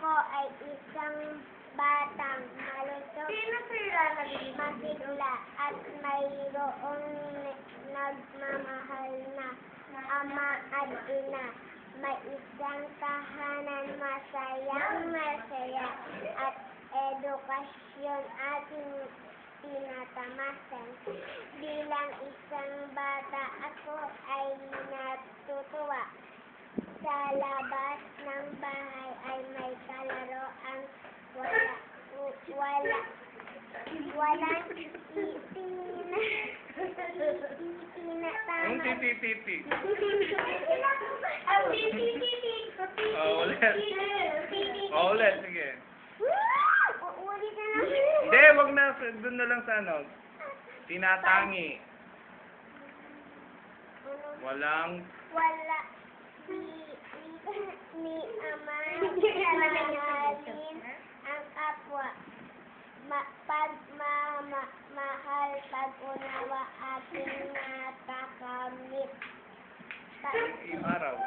Ako ay isang batang malusog, masigla at mayroong nagmamahal na ama at ina. May isang tahanan masaya at edukasyon ating tinatamasan. Bilang isang bata, ako ay natutuwa. Sa labas ng bahay ay may kalaroan walang titina. Yung titi. Ang titi. Ulit. Ulit, sige. Uulit na lang. Hindi, wag na. Doon na lang sa ano. Tinatangi. Walang... Wala ni ama mahalin ang kapwa. Pagmamahal, pag-unawa ating natakamit. Yung araw.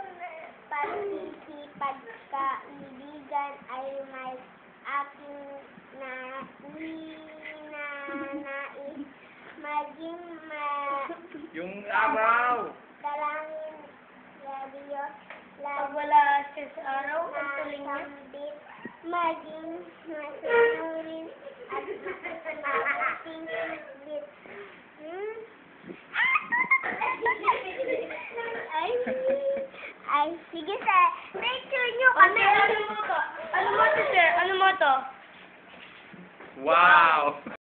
Pagsisipag, kaibigan ay may aking ninanais. Maging Yung araw. dalangin sa Diyos. Pag wala siya sa araw, ang tuling niya. Nasambit, maging masunurin at maating sambit. Ay, sige sir. Picture nyo kami. Ano mo to, sir? Ano mo to? Wow!